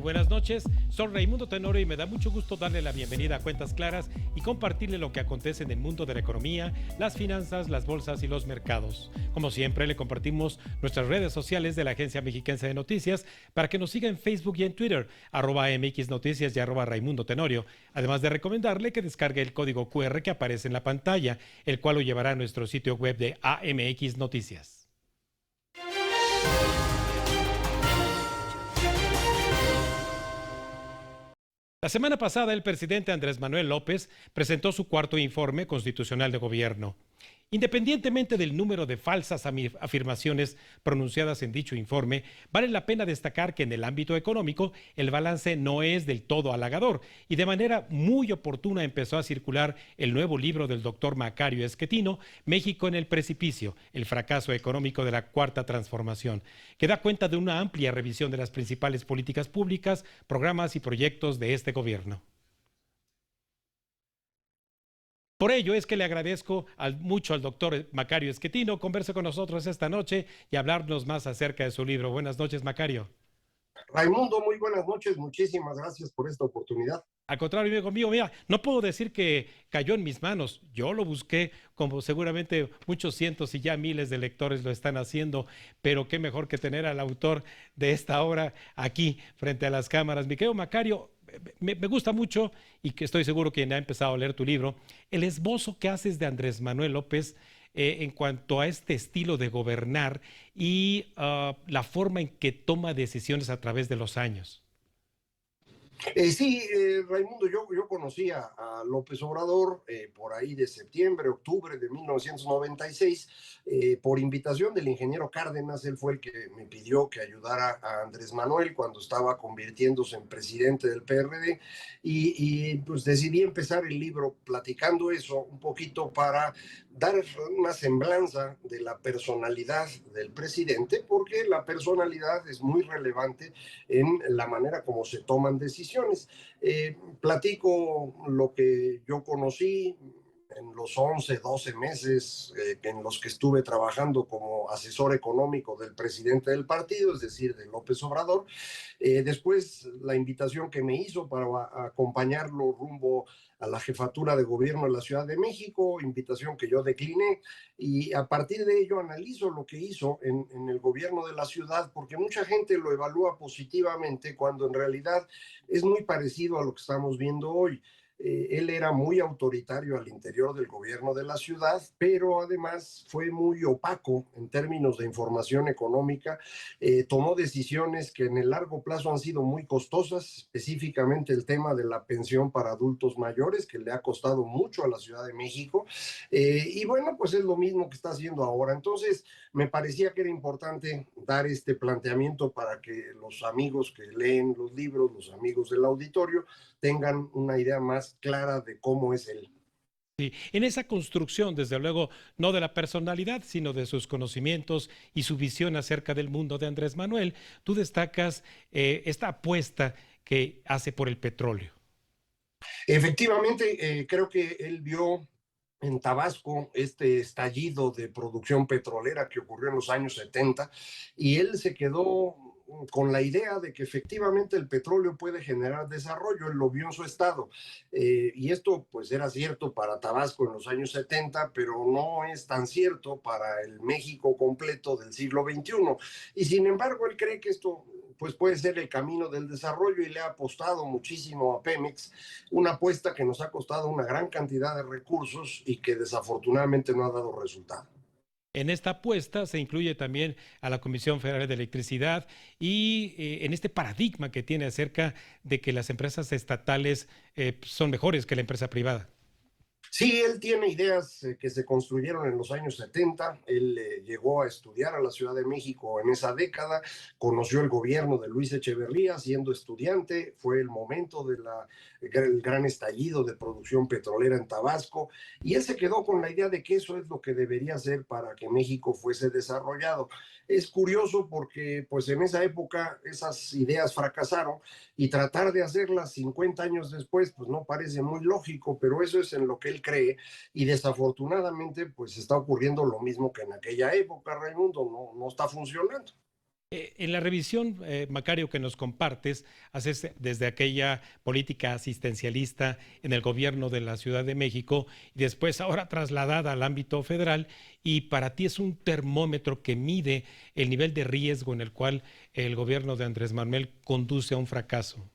buenas noches. Soy Raimundo Tenorio y me da mucho gusto darle la bienvenida a Cuentas Claras y compartirle lo que acontece en el mundo de la economía, las finanzas, las bolsas y los mercados. Como siempre, le compartimos nuestras redes sociales de la Agencia Mexiquense de Noticias para que nos siga en Facebook y en Twitter, @MX Noticias y @Raimundo Tenorio. Además de recomendarle que descargue el código QR que aparece en la pantalla, el cual lo llevará a nuestro sitio web de AMX Noticias. La semana pasada, el presidente Andrés Manuel López presentó su cuarto informe constitucional de gobierno. Independientemente del número de falsas afirmaciones pronunciadas en dicho informe, vale la pena destacar que en el ámbito económico el balance no es del todo halagador y de manera muy oportuna empezó a circular el nuevo libro del doctor Macario Esquetino, México en el precipicio, el fracaso económico de la cuarta transformación, que da cuenta de una amplia revisión de las principales políticas públicas, programas y proyectos de este gobierno. Por ello es que le agradezco mucho al doctor Macario Esquetino converse con nosotros esta noche y hablarnos más acerca de su libro. Buenas noches, Macario. Raimundo, muy buenas noches, muchísimas gracias por esta oportunidad. Al contrario, amigo mío, mira, no puedo decir que cayó en mis manos. Yo lo busqué, como seguramente muchos cientos y ya miles de lectores lo están haciendo, pero qué mejor que tener al autor de esta obra aquí frente a las cámaras. Mi querido Macario, me gusta mucho y que estoy seguro que quien ha empezado a leer tu libro, el esbozo que haces de Andrés Manuel López en cuanto a este estilo de gobernar y la forma en que toma decisiones a través de los años. Sí, Raimundo, yo conocí a López Obrador por ahí de septiembre, octubre de 1996, por invitación del ingeniero Cárdenas. Él fue el que me pidió que ayudara a Andrés Manuel cuando estaba convirtiéndose en presidente del PRD y pues decidí empezar el libro platicando eso un poquito para dar una semblanza de la personalidad del presidente, porque la personalidad es muy relevante en la manera como se toman decisiones. Platico lo que yo conocí en los 11, 12 meses en los que estuve trabajando como asesor económico del presidente del partido, es decir, de López Obrador. Después, la invitación que me hizo para acompañarlo rumbo a la jefatura de gobierno de la Ciudad de México, invitación que yo decliné, y a partir de ello analizo lo que hizo en el gobierno de la ciudad, porque mucha gente lo evalúa positivamente cuando en realidad es muy parecido a lo que estamos viendo hoy. Él era muy autoritario al interior del gobierno de la ciudad, pero además fue muy opaco en términos de información económica. Tomó decisiones que en el largo plazo han sido muy costosas, específicamente el tema de la pensión para adultos mayores, que le ha costado mucho a la Ciudad de México. Y bueno, pues es lo mismo que está haciendo ahora. Entonces, me parecía que era importante dar este planteamiento para que los amigos que leen los libros, los amigos del auditorio, tengan una idea más clara de cómo es él. Sí, en esa construcción, desde luego, no de la personalidad, sino de sus conocimientos y su visión acerca del mundo de Andrés Manuel, tú destacas esta apuesta que hace por el petróleo. Efectivamente, creo que él vio en Tabasco este estallido de producción petrolera que ocurrió en los años 70 y él se quedó con la idea de que efectivamente el petróleo puede generar desarrollo. Él lo vio en su estado, y esto pues era cierto para Tabasco en los años 70, pero no es tan cierto para el México completo del siglo XXI. Y sin embargo él cree que esto pues puede ser el camino del desarrollo y le ha apostado muchísimo a Pemex, una apuesta que nos ha costado una gran cantidad de recursos y que desafortunadamente no ha dado resultado. En esta apuesta se incluye también a la Comisión Federal de Electricidad y en este paradigma que tiene acerca de que las empresas estatales son mejores que la empresa privada. Sí, él tiene ideas que se construyeron en los años 70. Él llegó a estudiar a la Ciudad de México en esa década, conoció el gobierno de Luis Echeverría siendo estudiante, fue el momento del gran estallido de producción petrolera en Tabasco, y él se quedó con la idea de que eso es lo que debería ser para que México fuese desarrollado. Es curioso porque pues en esa época esas ideas fracasaron y tratar de hacerlas 50 años después pues no parece muy lógico, pero eso es en lo que él cree, y desafortunadamente pues está ocurriendo lo mismo que en aquella época, Raimundo. No está funcionando. En la revisión, Macario, que nos compartes, haces desde aquella política asistencialista en el gobierno de la Ciudad de México y después ahora trasladada al ámbito federal, y para ti es un termómetro que mide el nivel de riesgo en el cual el gobierno de Andrés Manuel conduce a un fracaso.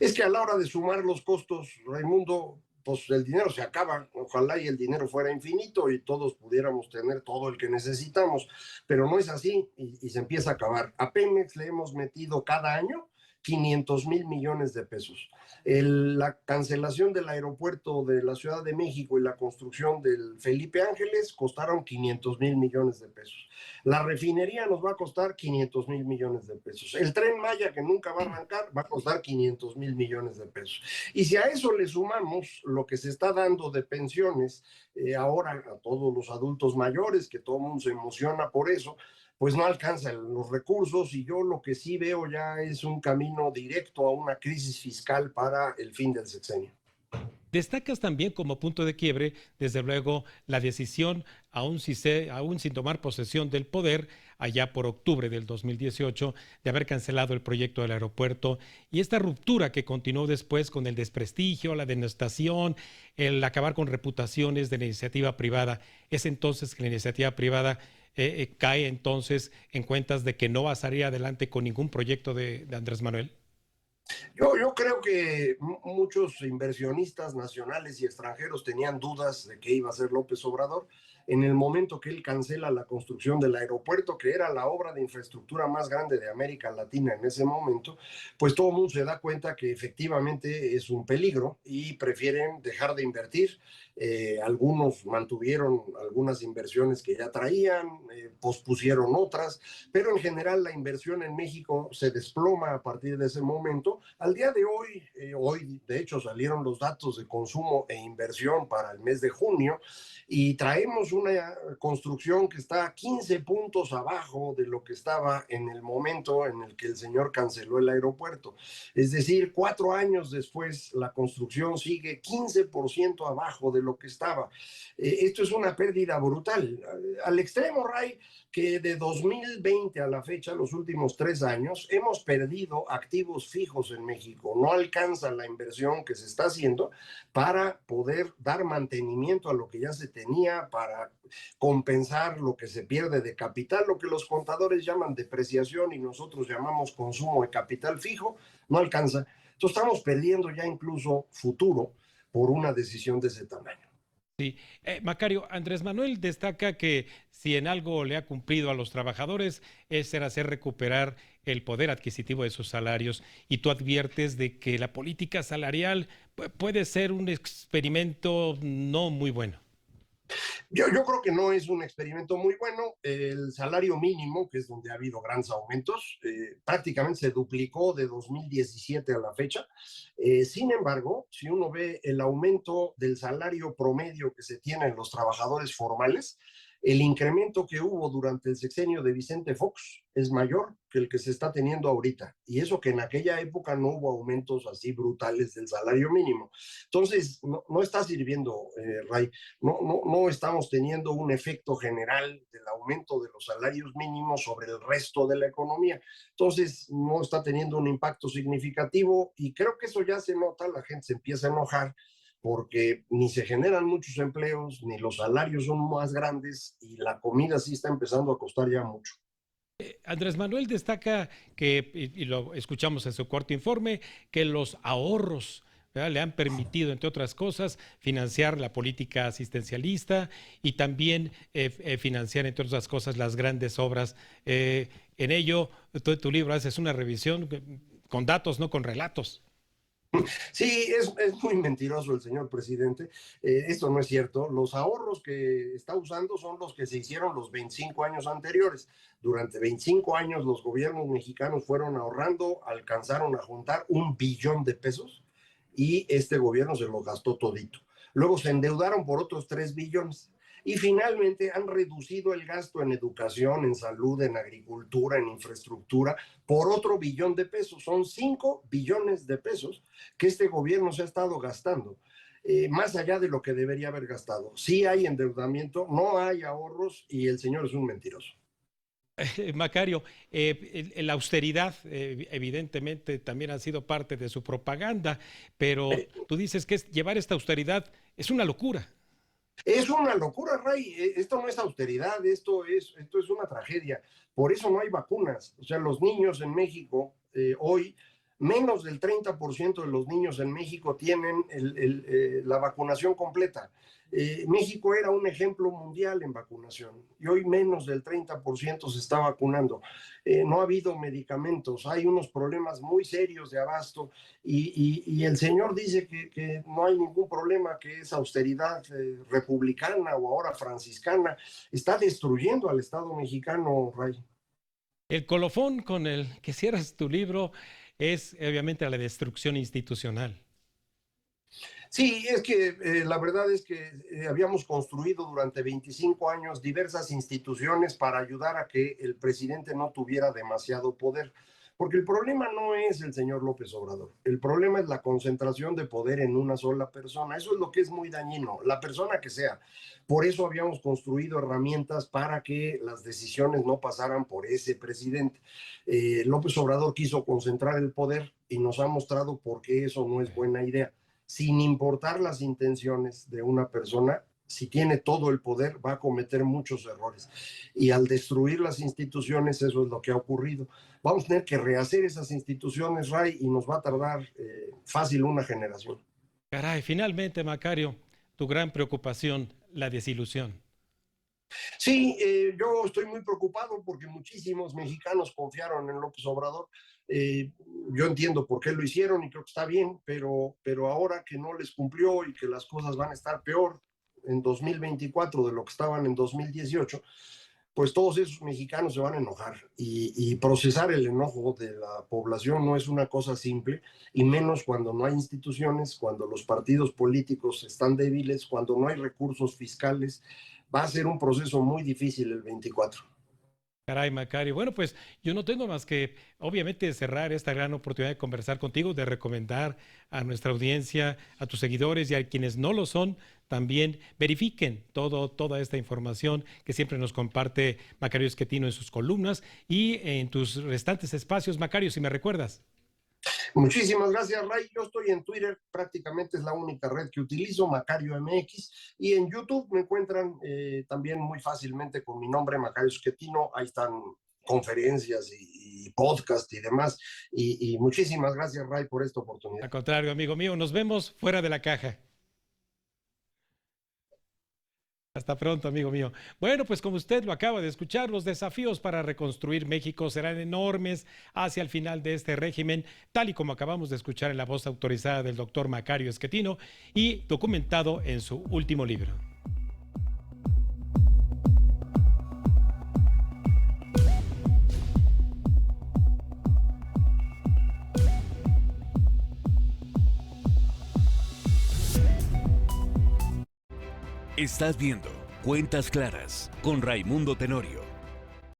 Es que a la hora de sumar los costos, Raimundo, pues el dinero se acaba. Ojalá y el dinero fuera infinito y todos pudiéramos tener todo el que necesitamos, pero no es así y se empieza a acabar. A Pemex le hemos metido cada año 500,000 millones de pesos. La cancelación del aeropuerto de la Ciudad de México y la construcción del Felipe Ángeles costaron 500,000 millones de pesos. La refinería nos va a costar 500,000 millones de pesos. El tren Maya, que nunca va a arrancar, va a costar 500,000 millones de pesos. Y si a eso le sumamos lo que se está dando de pensiones ahora a todos los adultos mayores, que todo el mundo se emociona por eso, pues no alcanzan los recursos, y yo lo que sí veo ya es un camino directo a una crisis fiscal para el fin del sexenio. Destacas también como punto de quiebre, desde luego, la decisión, aún sin tomar posesión del poder, allá por octubre del 2018, de haber cancelado el proyecto del aeropuerto, y esta ruptura que continuó después con el desprestigio, la denostación, el acabar con reputaciones de la iniciativa privada. Es entonces que la iniciativa privada cae entonces en cuentas de que no va a salir adelante con ningún proyecto de Andrés Manuel. Yo creo que muchos inversionistas nacionales y extranjeros tenían dudas de qué iba a hacer López Obrador. En el momento que él cancela la construcción del aeropuerto, que era la obra de infraestructura más grande de América Latina en ese momento, pues todo el mundo se da cuenta que efectivamente es un peligro y prefieren dejar de invertir. Algunos mantuvieron algunas inversiones que ya traían, pospusieron otras, pero en general la inversión en México se desploma a partir de ese momento. Al día de hoy de hecho salieron los datos de consumo e inversión para el mes de junio, y traemos una construcción que está 15 puntos abajo de lo que estaba en el momento en el que el señor canceló el aeropuerto. Es decir, 4 años después, la construcción sigue 15% abajo de lo que estaba. Esto es una pérdida brutal. Al extremo, Ray, que de 2020 a la fecha, los últimos 3 años, hemos perdido activos fijos en México. No alcanza la inversión que se está haciendo para poder dar mantenimiento a lo que ya se tenía, para compensar lo que se pierde de capital, lo que los contadores llaman depreciación y nosotros llamamos consumo de capital fijo. No alcanza. Entonces estamos perdiendo ya incluso futuro por una decisión de ese tamaño. Sí, Macario, Andrés Manuel destaca que si en algo le ha cumplido a los trabajadores es en hacer recuperar el poder adquisitivo de sus salarios, y tú adviertes de que la política salarial puede ser un experimento no muy bueno. Yo creo que no es un experimento muy bueno. El salario mínimo, que es donde ha habido grandes aumentos, prácticamente se duplicó de 2017 a la fecha. Sin embargo, si uno ve el aumento del salario promedio que se tiene en los trabajadores formales, el incremento que hubo durante el sexenio de Vicente Fox es mayor que el que se está teniendo ahorita. Y eso que en aquella época no hubo aumentos así brutales del salario mínimo. Entonces, no está sirviendo, Ray. No estamos teniendo un efecto general del aumento de los salarios mínimos sobre el resto de la economía. Entonces, no está teniendo un impacto significativo, y creo que eso ya se nota. La gente se empieza a enojar porque ni se generan muchos empleos, ni los salarios son más grandes, y la comida sí está empezando a costar ya mucho. Andrés Manuel destaca que, y lo escuchamos en su cuarto informe, que los ahorros, ¿verdad?, le han permitido, entre otras cosas, financiar la política asistencialista y también financiar, entre otras cosas, las grandes obras. En ello, tu libro haces una revisión con datos, no con relatos. Sí, es muy mentiroso el señor presidente. Esto no es cierto. Los ahorros que está usando son los que se hicieron los 25 años anteriores. Durante 25 años los gobiernos mexicanos fueron ahorrando, alcanzaron a juntar 1 billón de pesos, y este gobierno se lo gastó todito. Luego se endeudaron por otros 3 billones. Y finalmente han reducido el gasto en educación, en salud, en agricultura, en infraestructura, por otro 1 billón de pesos. Son 5 billones de pesos que este gobierno se ha estado gastando, más allá de lo que debería haber gastado. Sí hay endeudamiento, no hay ahorros, y el señor es un mentiroso. Macario, la austeridad evidentemente también ha sido parte de su propaganda, pero tú dices que llevar esta austeridad es una locura. Es una locura, Ray. Esto no es austeridad, esto es una tragedia. Por eso no hay vacunas. O sea, los niños en México hoy, menos del 30% de los niños en México tienen la vacunación completa. México era un ejemplo mundial en vacunación y hoy menos del 30% se está vacunando. No ha habido medicamentos, hay unos problemas muy serios de abasto y el señor dice que no hay ningún problema, que es austeridad republicana o ahora franciscana. Está destruyendo al Estado mexicano, Ray. El colofón con el que cierras tu libro es obviamente la destrucción institucional. Sí, es que la verdad es que habíamos construido durante 25 años diversas instituciones para ayudar a que el presidente no tuviera demasiado poder. Porque el problema no es el señor López Obrador, el problema es la concentración de poder en una sola persona. Eso es lo que es muy dañino, la persona que sea. Por eso habíamos construido herramientas para que las decisiones no pasaran por ese presidente. López Obrador quiso concentrar el poder y nos ha mostrado por qué eso no es buena idea. Sin importar las intenciones de una persona, si tiene todo el poder, va a cometer muchos errores. Y al destruir las instituciones, eso es lo que ha ocurrido. Vamos a tener que rehacer esas instituciones, Ray, y nos va a tardar fácil una generación. Caray, finalmente, Macario, tu gran preocupación, la desilusión. Sí, yo estoy muy preocupado porque muchísimos mexicanos confiaron en López Obrador. Eh, yo entiendo por qué lo hicieron y creo que está bien, pero ahora que no les cumplió y que las cosas van a estar peor en 2024 de lo que estaban en 2018, pues todos esos mexicanos se van a enojar y procesar el enojo de la población no es una cosa simple, y menos cuando no hay instituciones, cuando los partidos políticos están débiles, cuando no hay recursos fiscales. Va a ser un proceso muy difícil el 24. Caray, Macario. Bueno, pues yo no tengo más que, obviamente, cerrar esta gran oportunidad de conversar contigo, de recomendar a nuestra audiencia, a tus seguidores y a quienes no lo son, también verifiquen toda esta información que siempre nos comparte Macario Schettino en sus columnas y en tus restantes espacios. Macario, si me recuerdas. Muchísimas gracias, Ray. Yo estoy en Twitter, prácticamente es la única red que utilizo, Macario MX, y en YouTube me encuentran también muy fácilmente con mi nombre, Macario Schettino. Ahí están conferencias y podcast y demás. Y muchísimas gracias, Ray, por esta oportunidad. Al contrario, amigo mío, nos vemos fuera de la caja. Hasta pronto, amigo mío. Bueno, pues como usted lo acaba de escuchar, los desafíos para reconstruir México serán enormes hacia el final de este régimen, tal y como acabamos de escuchar en la voz autorizada del doctor Macario Schettino y documentado en su último libro. Estás viendo Cuentas Claras con Raimundo Tenorio.